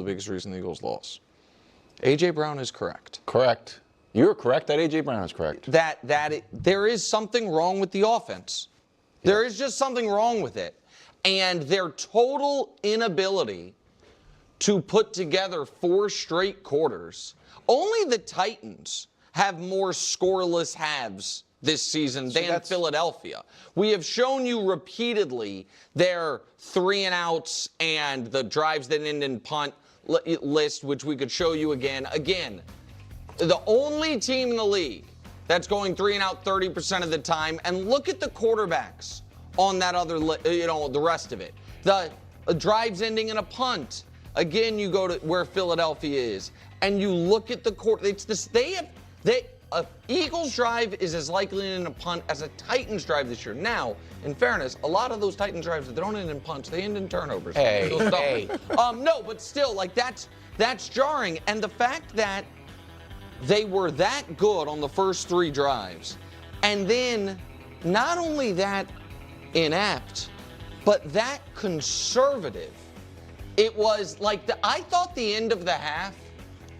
biggest reason the Eagles lost. A.J. Brown is correct. Correct. You're correct that A.J. Brown is correct. There is something wrong with the offense. Yeah. There is just something wrong with it. And their total inability to put together 4 straight quarters. Only the Titans have more scoreless halves this season than Philadelphia. We have shown you repeatedly their 3-and-outs and the drives that end in punt list, which we could show you again. Again, the only team in the league that's going 3-and-out 30% of the time. And look at the quarterbacks on that other, the rest of it. The drives ending in a punt. Again, you go to where Philadelphia is, and you look at the court. It's this. A Eagles drive is as likely in a punt as a Titans drive this year. Now, in fairness, a lot of those Titans drives that don't end in punts, they end in turnovers. Hey. No, but still, like that's jarring. And the fact that they were that good on the first 3 drives, and then not only that inept, but that conservative. It was like I thought the end of the half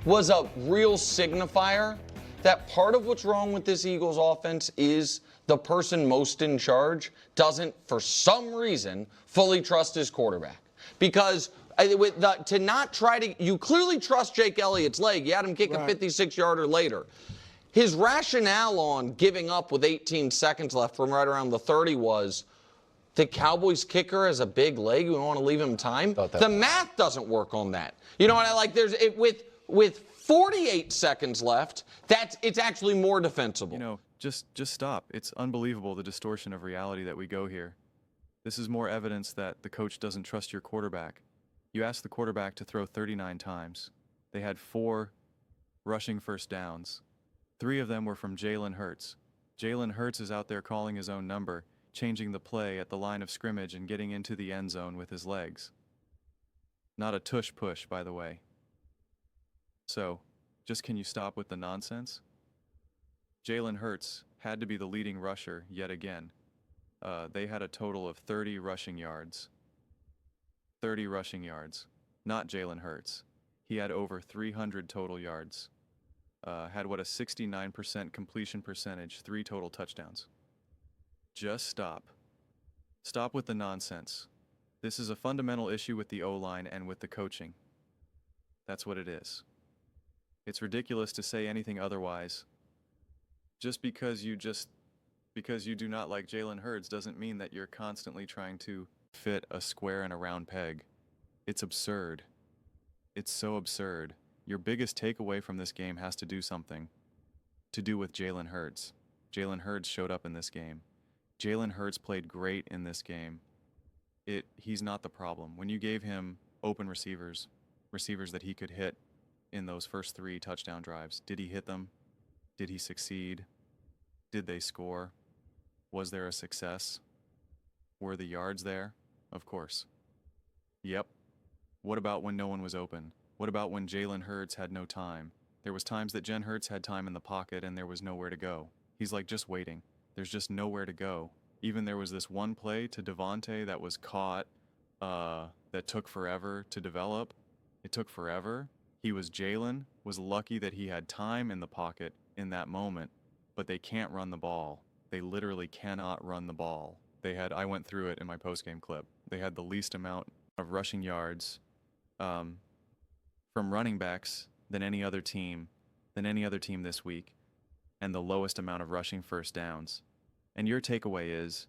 was a real signifier that part of what's wrong with this Eagles offense is the person most in charge doesn't, for some reason, fully trust his quarterback. Because to not try to, you clearly trust Jake Elliott's leg. You had him kick a 56-yarder later. His rationale on giving up with 18 seconds left from right around the 30 was, the Cowboys kicker has a big leg. We want to leave him time. The math doesn't work on that. You know what I like? With 48 seconds left, it's actually more defensible. You know, just stop. It's unbelievable, the distortion of reality that we go here. This is more evidence that the coach doesn't trust your quarterback. You asked the quarterback to throw 39 times. They had 4 rushing first downs. 3 of them were from Jalen Hurts. Jalen Hurts is out there calling his own number, changing the play at the line of scrimmage and getting into the end zone with his legs. Not a tush push, by the way. So, just can you stop with the nonsense? Jalen Hurts had to be the leading rusher yet again. They had a total of 30 rushing yards. 30 rushing yards. Not Jalen Hurts. He had over 300 total yards. Had a 69% completion percentage, 3 total touchdowns. Just stop. Stop with the nonsense. This is a fundamental issue with the O-line and with the coaching. That's what it is. It's ridiculous to say anything otherwise. Just because you do not like Jalen Hurts doesn't mean that you're constantly trying to fit a square in a round peg. It's absurd. It's so absurd. Your biggest takeaway from this game has to do with Jalen Hurts. Jalen Hurts showed up in this game. Jalen Hurts played great in this game. He's not the problem. When you gave him open receivers that he could hit in those first 3 touchdown drives, did he hit them? Did he succeed? Did they score? Was there a success? Were the yards there? Of course. Yep. What about when no one was open? What about when Jalen Hurts had no time? There was times that Jen Hurts had time in the pocket and there was nowhere to go. He's like just waiting. There's just nowhere to go. Even there was this one play to Devontae that was caught that took forever to develop. It took forever. Jalen was lucky that he had time in the pocket in that moment, but they can't run the ball. They literally cannot run the ball. I went through it in my postgame clip. They had the least amount of rushing yards from running backs than any other team this week, and the lowest amount of rushing first downs. And your takeaway is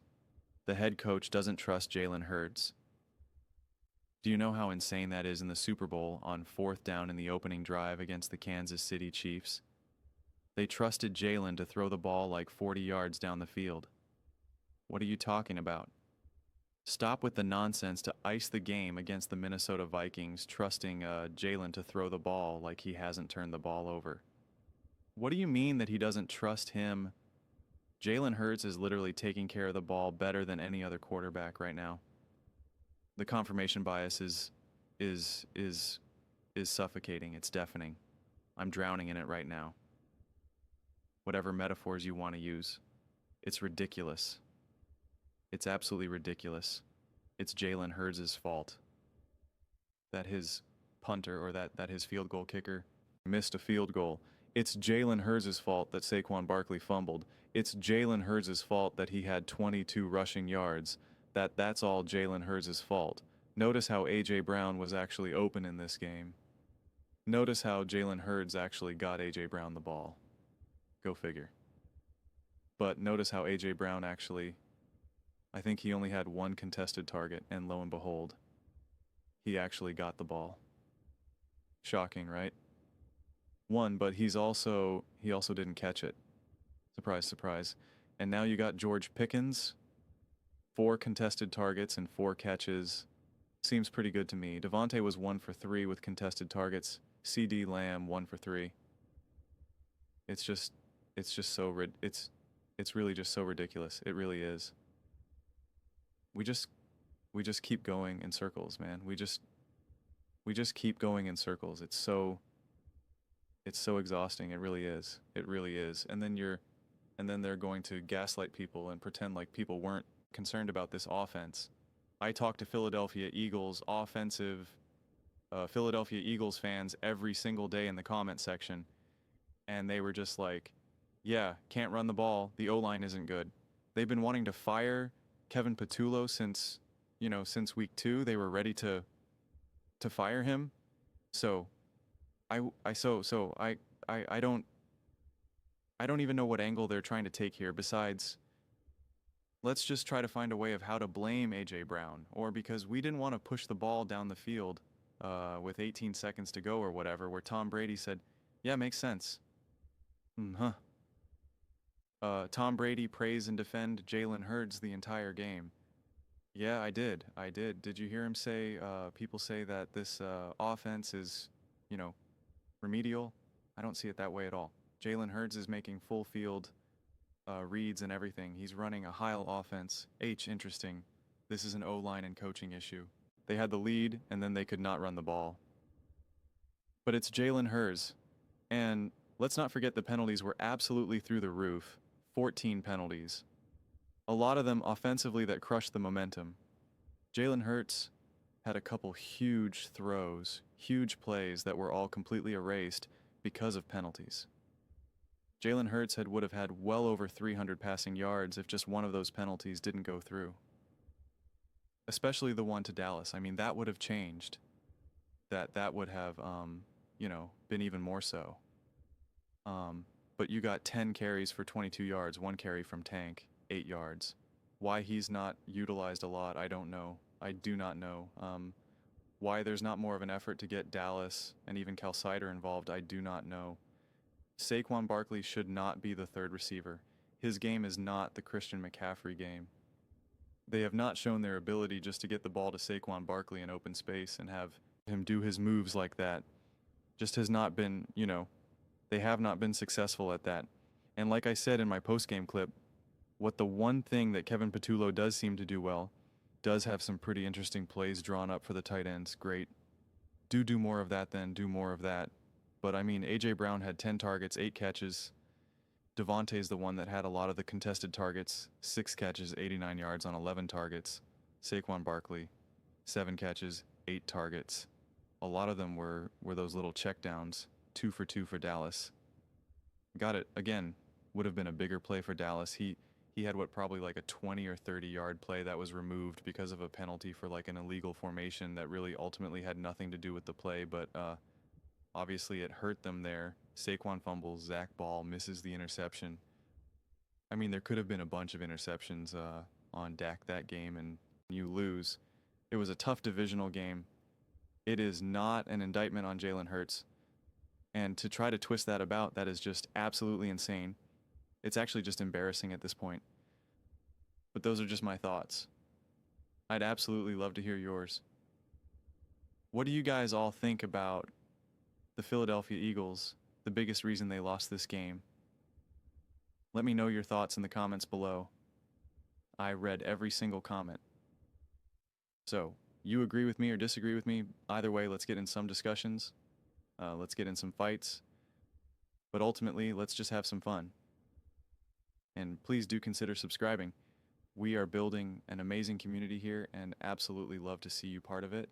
the head coach doesn't trust Jalen Hurts. Do you know how insane that is in the Super Bowl on 4th down in the opening drive against the Kansas City Chiefs? They trusted Jalen to throw the ball like 40 yards down the field. What are you talking about? Stop with the nonsense to ice the game against the Minnesota Vikings, trusting Jalen to throw the ball like he hasn't turned the ball over. What do you mean that he doesn't trust him? Jalen Hurts is literally taking care of the ball better than any other quarterback right now. The confirmation bias is suffocating. It's deafening. I'm drowning in it right now. Whatever metaphors you want to use. It's ridiculous. It's absolutely ridiculous. It's Jalen Hurts' fault that his punter or that his field goal kicker missed a field goal. It's Jalen Hurts' fault that Saquon Barkley fumbled. It's Jalen Hurts' fault that he had 22 rushing yards. That's all Jalen Hurts' fault. Notice how A.J. Brown was actually open in this game. Notice how Jalen Hurts actually got A.J. Brown the ball. Go figure. But notice how A.J. Brown actually, I think he only had one contested target, and lo and behold, he actually got the ball. Shocking, right? One, but he also didn't catch it. Surprise, surprise. And now you got George Pickens, 4 contested targets and 4 catches. Seems pretty good to me. Devontae was 1 for 3 with contested targets. CD Lamb 1 for 3. It's really just so ridiculous. It really is. We just keep going in circles, man. We just keep going in circles. It's so exhausting. It really is. It really is. And then they're going to gaslight people and pretend like people weren't concerned about this offense. I talk to Philadelphia Eagles fans every single day in the comment section, and they were just like, yeah, can't run the ball. The O-line isn't good. They've been wanting to fire Kevin Patullo since week 2. They were ready to fire him. So I don't even know what angle they're trying to take here besides let's just try to find a way of how to blame A.J. Brown, or because we didn't want to push the ball down the field with 18 seconds to go or whatever, where Tom Brady said, yeah, makes sense. Tom Brady praise and defend Jalen Hurts the entire game. Yeah, I did. Did you hear him say, people say that this offense is, remedial? I don't see it that way at all. Jalen Hurts is making full field reads and everything. He's running a Heil offense. Interesting. This is an O-line and coaching issue. They had the lead, and then they could not run the ball. But it's Jalen Hurts. And let's not forget the penalties were absolutely through the roof. 14 penalties. A lot of them offensively that crushed the momentum. Jalen Hurts had a couple huge throws, huge plays that were all completely erased because of penalties. Jalen Hurts would have had well over 300 passing yards if just one of those penalties didn't go through. Especially the one to Dallas. I mean, that would have changed. That would have, been even more so. But you got 10 carries for 22 yards, 1 carry from Tank, 8 yards. Why he's not utilized a lot, I don't know. I do not know. Why there's not more of an effort to get Dallas and even Cal Sider involved, I do not know. Saquon Barkley should not be the third receiver. His game is not the Christian McCaffrey game. They have not shown their ability just to get the ball to Saquon Barkley in open space and have him do his moves like that. Just has not been, they have not been successful at that. And like I said in my post-game clip, what the one thing that Kevin Patullo does seem to do well, does have some pretty interesting plays drawn up for the tight ends. Great. Do more of that then, do more of that. But I mean, A.J. Brown had 10 targets, 8 catches. Devontae's the one that had a lot of the contested targets, 6 catches, 89 yards on 11 targets. Saquon Barkley, 7 catches, 8 targets. A lot of them were those little checkdowns, 2 for 2 for Dallas. Got it, again, would have been a bigger play for Dallas. He had probably like a 20 or 30 yard play that was removed because of a penalty for like an illegal formation that really ultimately had nothing to do with the play, but obviously it hurt them there. Saquon fumbles, Zach Ball misses the interception. I mean, there could have been a bunch of interceptions on Dak that game, and you lose. It was a tough divisional game. It is not an indictment on Jalen Hurts. And to try to twist that about, that is just absolutely insane. It's actually just embarrassing at this point. But those are just my thoughts. I'd absolutely love to hear yours. What do you guys all think about the Philadelphia Eagles, the biggest reason they lost this game? Let me know your thoughts in the comments below. I read every single comment. So, you agree with me or disagree with me? Either way, let's get in some discussions. Let's get in some fights. But ultimately, let's just have some fun. And please do consider subscribing. We are building an amazing community here and absolutely love to see you part of it.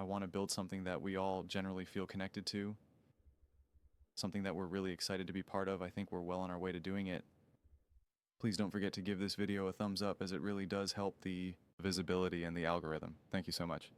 I want to build something that we all generally feel connected to, something that we're really excited to be part of. I think we're well on our way to doing it. Please don't forget to give this video a thumbs up, as it really does help the visibility and the algorithm. Thank you so much.